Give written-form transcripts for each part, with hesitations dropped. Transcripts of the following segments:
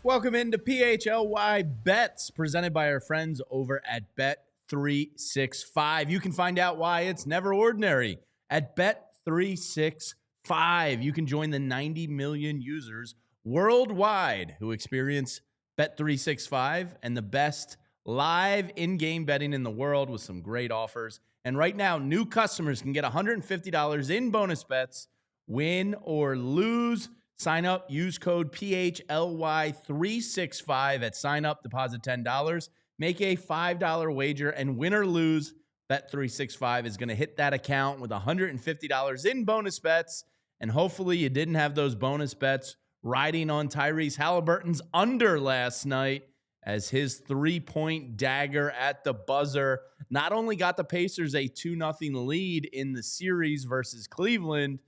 Welcome into PHLY Bets, presented by our friends over at bet365. You can find out why it's never ordinary at bet365. You can join the 90 million users worldwide who experience bet365 and the best live in-game betting in the world with some great offers. And right now, new customers can get $150 in bonus bets, win or lose. Sign up, use code PHLY365 at sign up, deposit $10, make a $5 wager, and win or lose, Bet365 is going to hit that account with $150 in bonus bets. And hopefully you didn't have those bonus bets riding on Tyrese Halliburton's under last night, as his three-point dagger at the buzzer not only got the Pacers a 2-0 lead in the series versus Cleveland,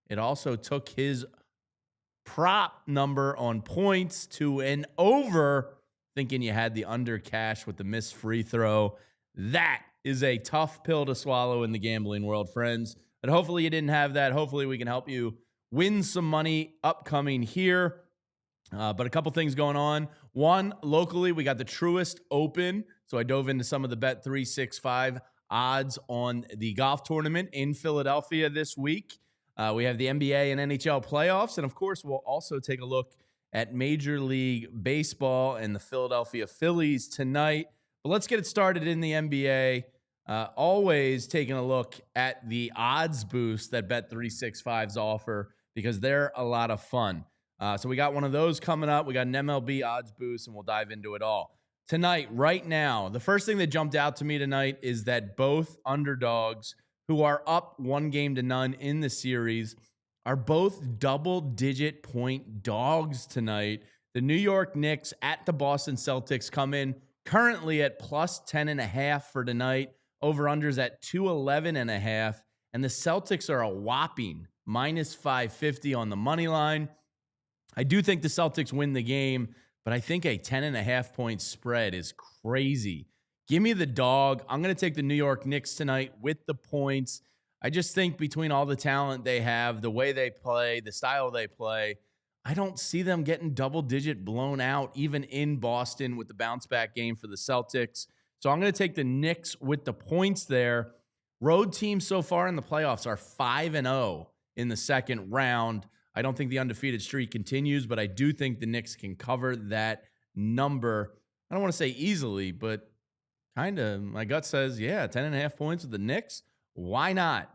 it also took his prop number on points to an over, thinking you had the under cash with the missed free throw. That is a tough pill to swallow in the gambling world, friends. But hopefully you didn't have that. Hopefully we can help you win some money upcoming here. But a couple things going on. One, locally, we got the Truist Open. So I dove into some of the Bet365 odds on the golf tournament in Philadelphia this week. We have the NBA and NHL playoffs. And, of course, we'll also take a look at Major League Baseball and the Philadelphia Phillies tonight. But let's get it started in the NBA. Always taking a look at the odds boost that Bet365's offer, because they're a lot of fun. So we got one of those coming up. We got an MLB odds boost, and we'll dive into it all. Tonight, right now, the first thing that jumped out to me tonight is that both underdogs, who are up 1-0 in the series, are both double-digit point dogs tonight. The New York Knicks at the Boston Celtics come in currently at plus 10.5 for tonight. Over-unders at 211.5. And the Celtics are a whopping minus 550 on the money line. I do think the Celtics win the game, but I think a 10.5 point spread is crazy. Give me the dog. I'm going to take the New York Knicks tonight with the points. I just think between all the talent they have, the way they play, the style they play, I don't see them getting double-digit blown out, even in Boston with the bounce-back game for the Celtics. So I'm going to take the Knicks with the points there. Road teams so far in the playoffs are 5-0 in the second round. I don't think the undefeated streak continues, but I do think the Knicks can cover that number. I don't want to say easily, but kind of, my gut says, yeah, 10.5 points with the Knicks. Why not?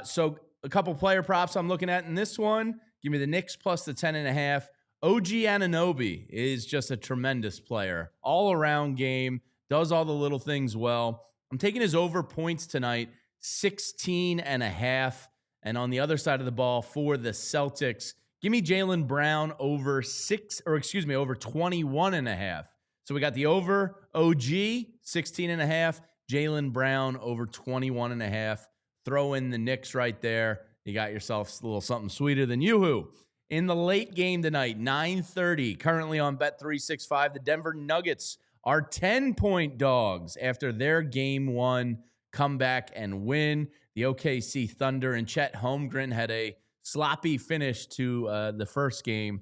So a couple player props I'm looking at in this one. Give me the Knicks plus the 10.5. OG Anunoby is just a tremendous player. All-around game, does all the little things well. I'm taking his over points tonight, 16.5. And on the other side of the ball for the Celtics, give me Jalen Brown over 21.5. So we got the over OG, 16.5. Jalen Brown over 21.5. Throw in the Knicks right there. You got yourself a little something sweeter than yoo-hoo. In the late game tonight, 9:30, currently on Bet365, the Denver Nuggets are 10-point dogs after their Game 1 comeback and win. The OKC Thunder and Chet Holmgren had a sloppy finish to the first game.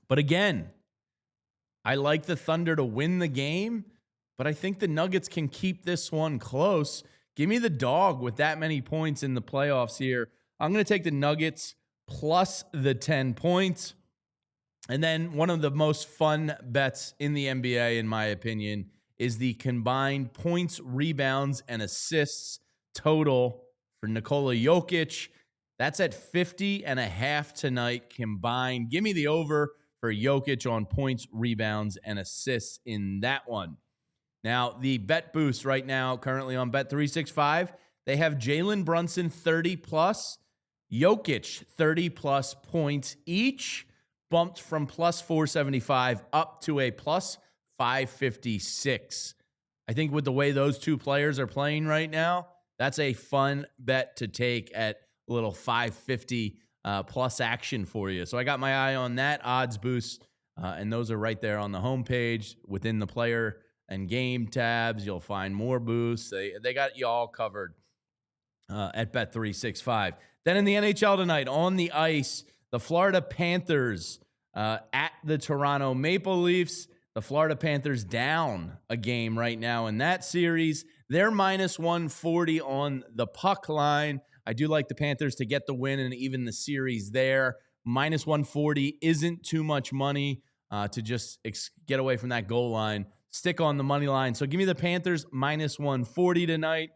But again, I like the Thunder to win the game, but I think the Nuggets can keep this one close. Give me the dog with that many points in the playoffs here. I'm going to take the Nuggets plus the 10 points. And then one of the most fun bets in the NBA, in my opinion, is the combined points, rebounds, and assists total for Nikola Jokic. That's at 50.5 tonight combined. Give me the over for Jokic on points, rebounds, and assists in that one. Now, the bet boost right now, currently on Bet365, they have Jalen Brunson 30+, Jokic 30+ points each, bumped from plus 475 up to a plus 556. I think with the way those two players are playing right now, that's a fun bet to take at a little 550 plus action for you. So I got my eye on that odds boost, and those are right there on the homepage within the player and game tabs. You'll find more boosts. They got you all covered at Bet365. Then in the NHL tonight, on the ice, the Florida Panthers At the Toronto Maple Leafs, the Florida Panthers down a game right now in that series. They're minus 140 on the puck line. I do like the Panthers to get the win and even the series there. Minus 140 isn't too much money to just get away from that goal line. Stick on the money line. So give me the Panthers minus 140 tonight.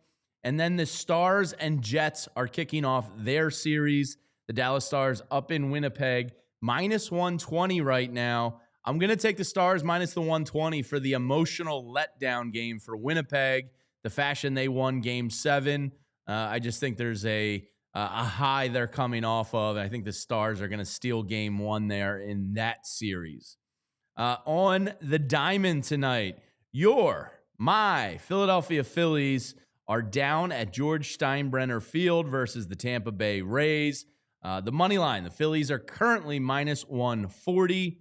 And then the Stars and Jets are kicking off their series. The Dallas Stars up in Winnipeg, minus 120 right now. I'm going to take the Stars minus the 120 for the emotional letdown game for Winnipeg, the fashion they won Game 7. I just think there's a high they're coming off of. I think the Stars are going to steal Game 1 there in that series. On the diamond tonight, my Philadelphia Phillies are down at George Steinbrenner Field versus the Tampa Bay Rays. The money line, the Phillies are currently minus 140.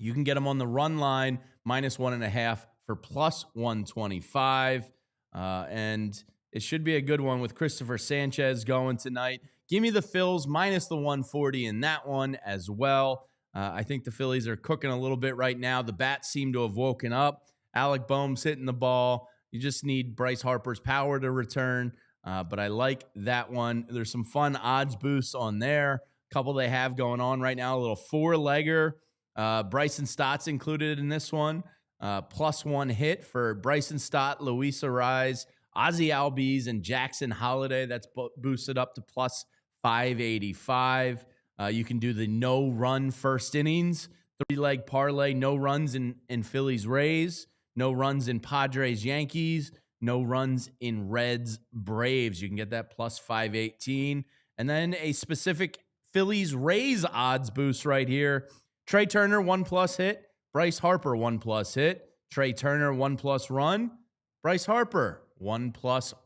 You can get them on the run line, minus 1.5 for plus 125. And it should be a good one with Christopher Sanchez going tonight. Give me the Phils minus the 140 in that one as well. I think the Phillies are cooking a little bit right now. The bats seem to have woken up. Alec Boehm's hitting the ball. You just need Bryce Harper's power to return. But I like that one. There's some fun odds boosts on there. A couple they have going on right now. A little four-legger. Bryson Stott's included in this one. Plus one hit for Bryson Stott, Luis Arraez, Ozzie Albies, and Jackson Holiday. That's boosted up to plus 585. You can do the no-run first innings, three-leg parlay, no runs in Phillies Rays, no runs in Padres Yankees, no runs in Reds Braves. You can get that plus 518. And then a specific Phillies Rays odds boost right here. Trey Turner, 1+ hit. Bryce Harper, 1+ hit. Trey Turner, 1+ run. Bryce Harper, 1+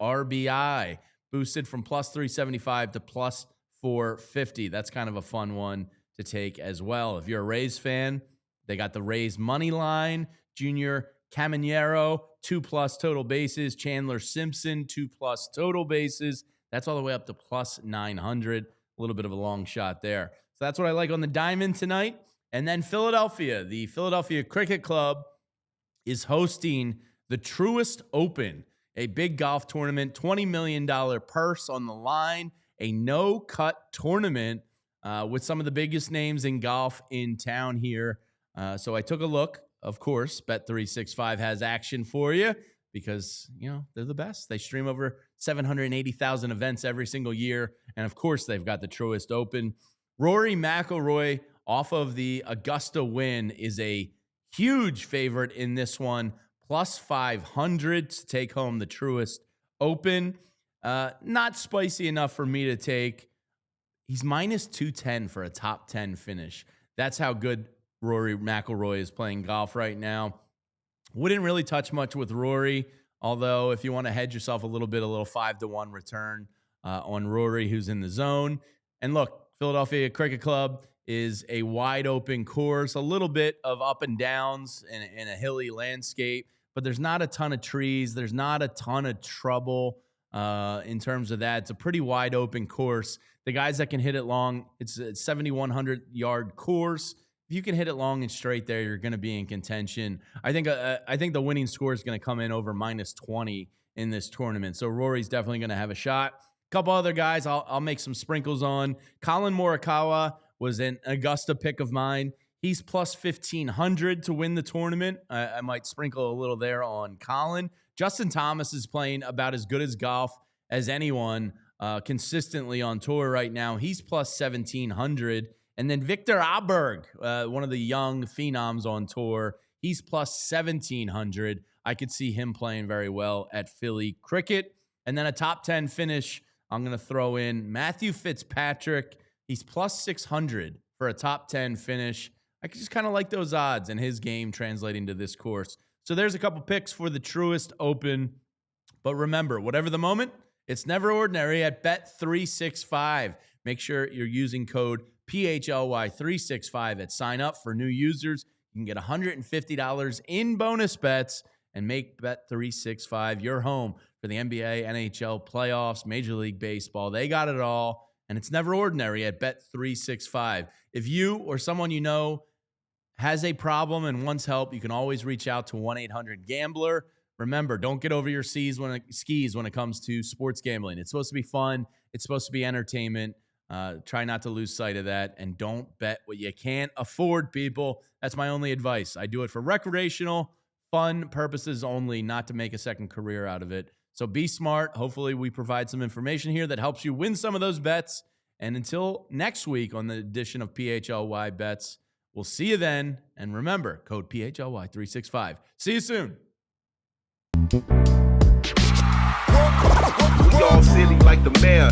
RBI. Boosted from plus 375 to plus 450. That's kind of a fun one to take as well. If you're a Rays fan, they got the Rays money line. Junior Caminero, 2+ total bases. Chandler Simpson, 2+ total bases. That's all the way up to plus 900. A little bit of a long shot there. So that's what I like on the diamond tonight. And then Philadelphia, the Philadelphia Cricket Club is hosting the Truist Open, a big golf tournament, $20 million purse on the line, a no-cut tournament with some of the biggest names in golf in town here. So I took a look. Of course, Bet365 has action for you because, they're the best. They stream over 780,000 events every single year. And, of course, they've got the Truist Open. Rory McIlroy, off of the Augusta win, is a huge favorite in this one, plus 500 to take home the Truist Open. Not spicy enough for me to take. He's minus 210 for a top 10 finish. That's how good Rory McIlroy is playing golf right now. Wouldn't really touch much with Rory, although if you want to hedge yourself a little 5-1 return on Rory, who's in the zone. And look, Philadelphia Cricket Club is a wide open course, a little bit of up and downs in a hilly landscape, but there's not a ton of trees. There's not a ton of trouble in terms of that. It's a pretty wide open course. The guys that can hit it long, it's a 7,100 yard course. If you can hit it long and straight there, you're going to be in contention. I think the winning score is going to come in over minus 20 in this tournament. So Rory's definitely going to have a shot. A couple other guys I'll make some sprinkles on. Colin Morikawa was an Augusta pick of mine. He's plus 1,500 to win the tournament. I might sprinkle a little there on Colin. Justin Thomas is playing about as good as golf as anyone consistently on tour right now. He's plus 1,700. And then Victor Aberg, one of the young phenoms on tour, he's plus 1,700. I could see him playing very well at Philly Cricket. And then a top 10 finish, I'm going to throw in Matthew Fitzpatrick. He's plus 600 for a top 10 finish. I just kind of like those odds and his game translating to this course. So there's a couple picks for the Truist Open. But remember, whatever the moment, it's never ordinary at Bet365. Make sure you're using code PHLY365 at sign up for new users. You can get $150 in bonus bets and make Bet365 your home for the NBA, NHL playoffs, Major League Baseball. They got it all, and it's never ordinary at Bet365. If you or someone you know has a problem and wants help, you can always reach out to 1-800-GAMBLER. Remember, don't get over your skis when it comes to sports gambling. It's supposed to be fun. It's supposed to be entertainment. Try not to lose sight of that, and don't bet what you can't afford, people. That's my only advice. I do it for recreational, fun purposes only, not to make a second career out of it. So be smart. Hopefully we provide some information here that helps you win some of those bets. And until next week on the edition of PHLY Bets, we'll see you then. And remember, code PHLY365. See you soon. We all silly like the mayor.